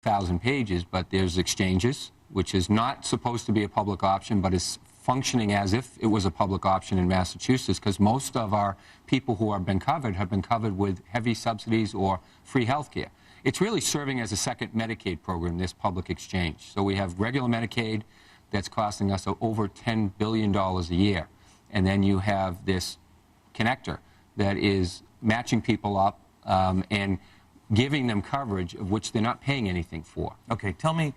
1,000 pages, but there's exchanges, which is not supposed to be a public option, but is functioning as if it was a public option in Massachusetts, because most of our people who have been covered with heavy subsidies or free health care. It's really serving as a second Medicaid program, this public exchange. So we have regular Medicaid that's costing us over $10 billion a year. And then you have this connector that is matching people up and giving them coverage of which they're not paying anything for. Okay, tell me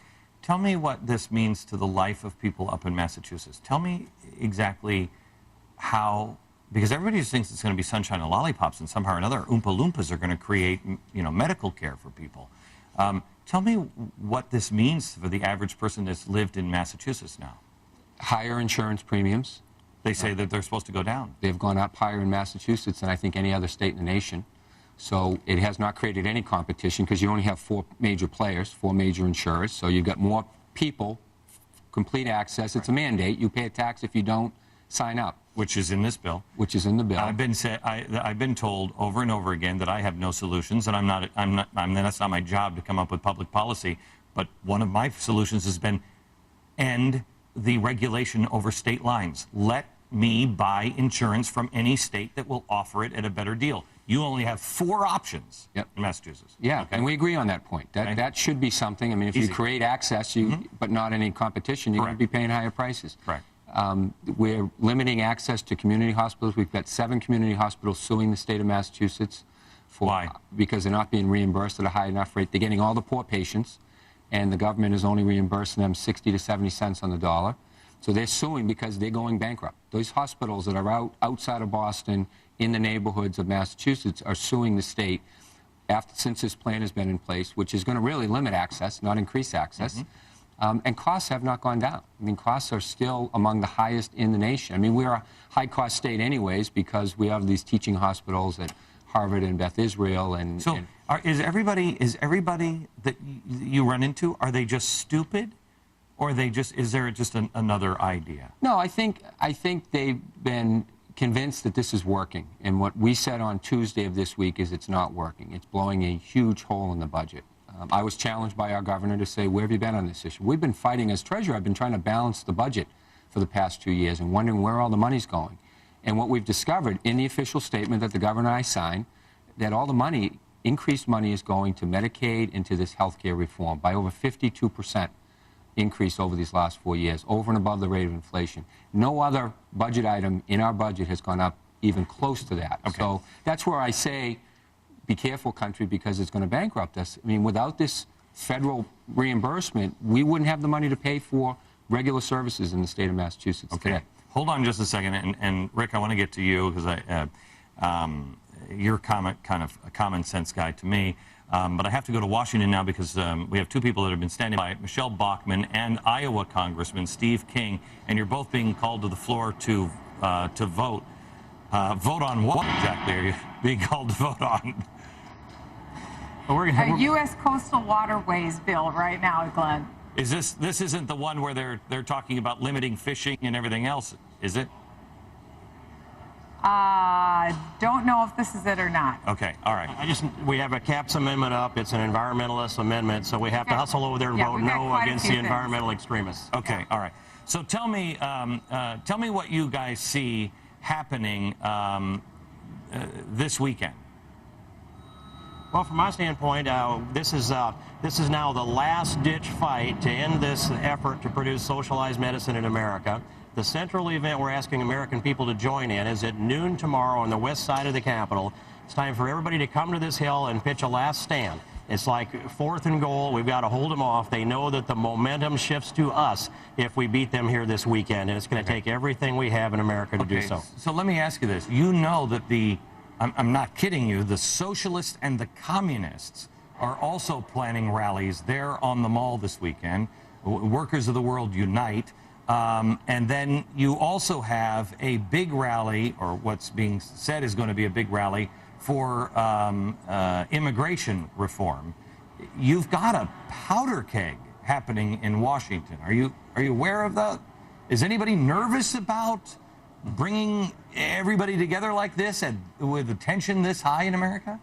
what this means to the life of people up in Massachusetts. Tell me exactly how, because everybody just thinks it's going to be sunshine and lollipops, and somehow or another, Oompa Loompas are going to create, medical care for people. Tell me what this means for the average person that's lived in Massachusetts now. Higher insurance premiums. They say that they're supposed to go down. They've gone up higher in Massachusetts than I think any other state in the nation. So it has not created any competition because you only have 4 major players, 4 major insurers. So you've got more people, complete access. It's a mandate. You pay a tax if you don't sign up. Which is in this bill. Which is in the bill. I've been told over and over again that I have no solutions, and that's not my job to come up with public policy. But one of my solutions has been end the regulation over state lines. Let me buy insurance from any state that will offer it at a better deal. You only have 4 options in Massachusetts. Yeah, okay. And we agree on that point. That should be something. I mean, if you create access, but not any competition, you're going to be paying higher prices. Correct. We're limiting access to community hospitals. We've got 7 community hospitals suing the state of Massachusetts. Why? Because they're not being reimbursed at a high enough rate. They're getting all the poor patients, and the government is only reimbursing them 60 to 70 cents on the dollar. So they're suing because they're going bankrupt. Those hospitals that are outside of Boston, in the neighborhoods of Massachusetts, are suing the state since this plan has been in place, which is going to really limit access, not increase access. And costs have not gone down. I mean, costs are still among the highest in the nation. I mean, we're a high-cost state anyways because we have these teaching hospitals at Harvard and Beth Israel. And so, is everybody that you run into, are they just stupid, or is there just another idea? No, I think they've been convinced that this is working. And what we said on Tuesday of this week is it's not working. It's blowing a huge hole in the budget. I was challenged by our governor to say, where have you been on this issue? We've been fighting as treasurer. I've been trying to balance the budget for the past 2 years and wondering where all the money's going. And what we've discovered in the official statement that the governor and I signed, that all the money, increased money, is going to Medicaid and to this health care reform by over 52% increase over these last 4 years, over and above the rate of inflation. No other budget item in our budget has gone up even close to that. Okay. So that's where I say, be careful, country, because it's going to bankrupt us. I mean, without this federal reimbursement, we wouldn't have the money to pay for regular services in the state of Massachusetts today. Hold on just a second, and Rick, I want to get to you because you're kind of a common sense guy to me. But I have to go to Washington now because we have 2 people that have been standing by, Michelle Bachmann and Iowa Congressman Steve King, and you're both being called to the floor to vote. Vote on what exactly are you being called to vote on? A U.S. Coastal Waterways bill right now, Glenn. Is this isn't the one where they're talking about limiting fishing and everything else, is it? Don't know if this is it or not. Okay, all right. We have a CAPS amendment up. It's an environmentalist amendment, so we have to hustle over there and vote no against the environmental extremists. Okay, all right. So tell me what you guys see happening this weekend. Well, from my standpoint, this is now the last-ditch fight to end this effort to produce socialized medicine in America. The central event we're asking American people to join in is at noon tomorrow on the west side of the Capitol. It's time for everybody to come to this hill and pitch a last stand. It's like 4th and goal. We've got to hold them off. They know that the momentum shifts to us if we beat them here this weekend, and it's going to take everything we have in America to do so. So let me ask you this. You know that I'm not kidding you, the socialists and the communists are also planning rallies there on the Mall this weekend. Workers of the World Unite. And then you also have a big rally, or what's being said is going to be a big rally, for immigration reform. You've got a powder keg happening in Washington. Are you aware of that? Is anybody nervous about bringing everybody together like this with the tension this high in America?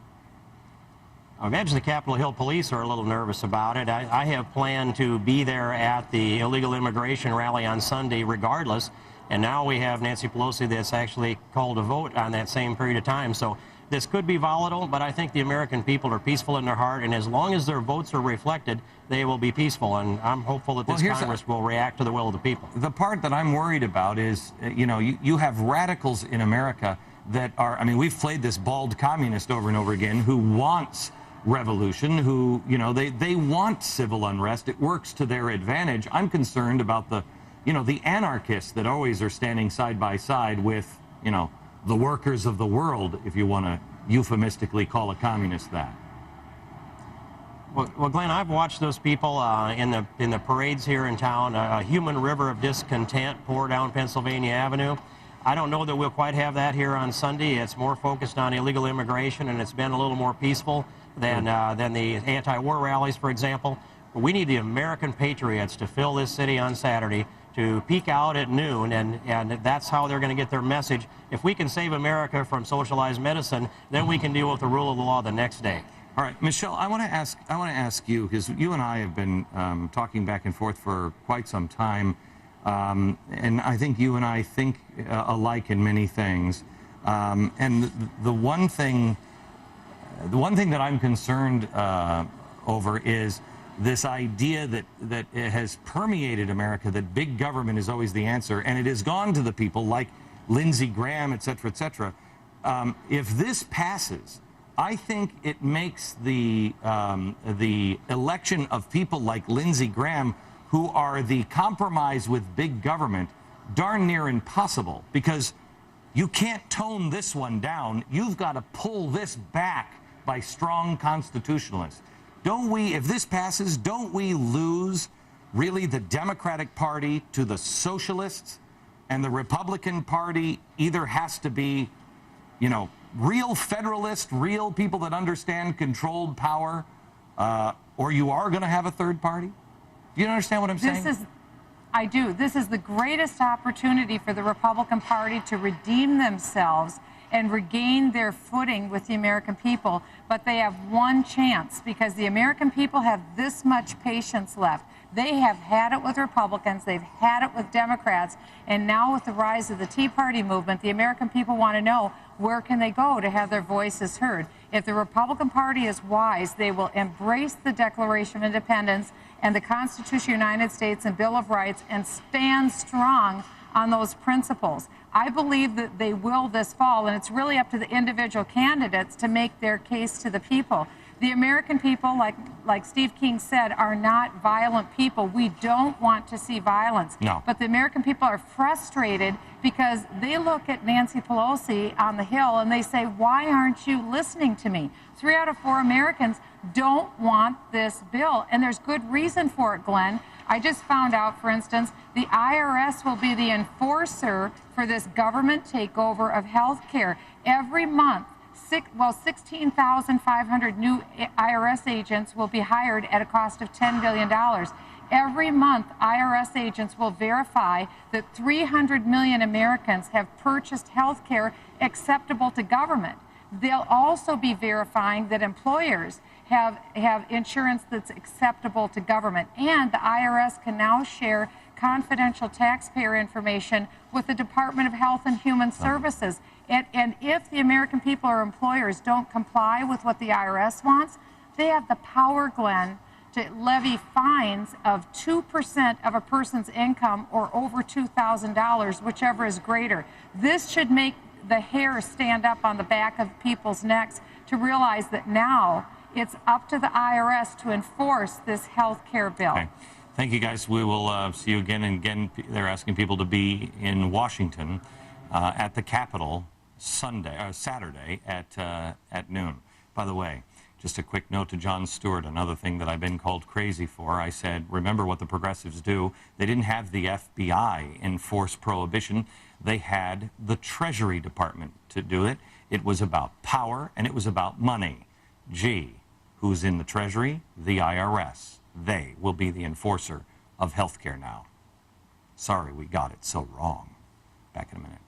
I imagine the Capitol Hill police are a little nervous about it. I have planned to be there at the illegal immigration rally on Sunday regardless, and now we have Nancy Pelosi that's actually called a vote on that same period of time. So this could be volatile, but I think the American people are peaceful in their heart, and as long as their votes are reflected, they will be peaceful, and I'm hopeful that this Congress will react to the will of the people. The part that I'm worried about is, you have radicals in America that are, I mean, we've played this bald communist over and over again who wants revolution, who, they want civil unrest. It works to their advantage. I'm concerned about the anarchists that always are standing side by side with, the workers of the world, if you want to euphemistically call a communist that. Well, Glenn, I've watched those people in the parades here in town, a human river of discontent pour down Pennsylvania Avenue. I don't know that we'll quite have that here on Sunday. It's more focused on illegal immigration, and it's been a little more peaceful than the anti-war rallies, for example. But we need the American patriots to fill this city on Saturday, to peak out at noon, and that's how they're going to get their message. If we can save America from socialized medicine, then we can deal with the rule of the law the next day. All right, Michelle, I want to ask you, because you and I have been talking back and forth for quite some time, and I think you and I think alike in many things. And the one thing that I'm concerned over is this idea that it has permeated America, that big government is always the answer, and it has gone to the people like Lindsey Graham, et cetera, et cetera. If this passes, I think it makes the election of people like Lindsey Graham, who are the compromise with big government, darn near impossible, because you can't tone this one down. You've got to pull this back by strong constitutionalists. Don't we, if this passes, don't we lose really the Democratic Party to the socialists, and the Republican Party either has to be, real federalist, real people that understand controlled power, or you are going to have a third party? Do you understand what I'm saying? I do. This is the greatest opportunity for the Republican Party to redeem themselves and regain their footing with the American people. But they have one chance, because the American people have this much patience left. They have had it with Republicans, they've had it with Democrats, and now with the rise of the Tea Party movement, the American people want to know, where can they go to have their voices heard? If the Republican Party is wise, they will embrace the Declaration of Independence and the Constitution of the United States and Bill of Rights and stand strong on those principles. I believe that they will this fall, and it's really up to the individual candidates to make their case to the people. The American people, like Steve King said, are not violent people. We don't want to see violence. No. But the American people are frustrated because they look at Nancy Pelosi on the Hill and they say, why aren't you listening to me? 3 out of 4 Americans don't want this bill, and there's good reason for it, Glenn. I just found out, for instance, the IRS will be the enforcer for this government takeover of health care. Every month, 16,500 new IRS agents will be hired at a cost of $10 billion. Every month, IRS agents will verify that 300 million Americans have purchased health care acceptable to government. They'll also be verifying that employers have insurance that's acceptable to government. And the IRS can now share confidential taxpayer information with the Department of Health and Human Services. And if the American people or employers don't comply with what the IRS wants, they have the power, Glenn, to levy fines of 2% of a person's income or over $2,000, whichever is greater. This should make the hair stand up on the back of people's necks to realize that now it's up to the IRS to enforce this health care bill. Okay. Thank you, guys. We will see you again and again. They're asking people to be in Washington at the Capitol Saturday at noon. By the way, just a quick note to Jon Stewart, another thing that I've been called crazy for. I said, remember what the progressives do. They didn't have the FBI enforce prohibition. They had the Treasury Department to do it. It was about power and it was about money. Gee, who's in the Treasury? The IRS. They will be the enforcer of health care now. Sorry we got it so wrong. Back in a minute.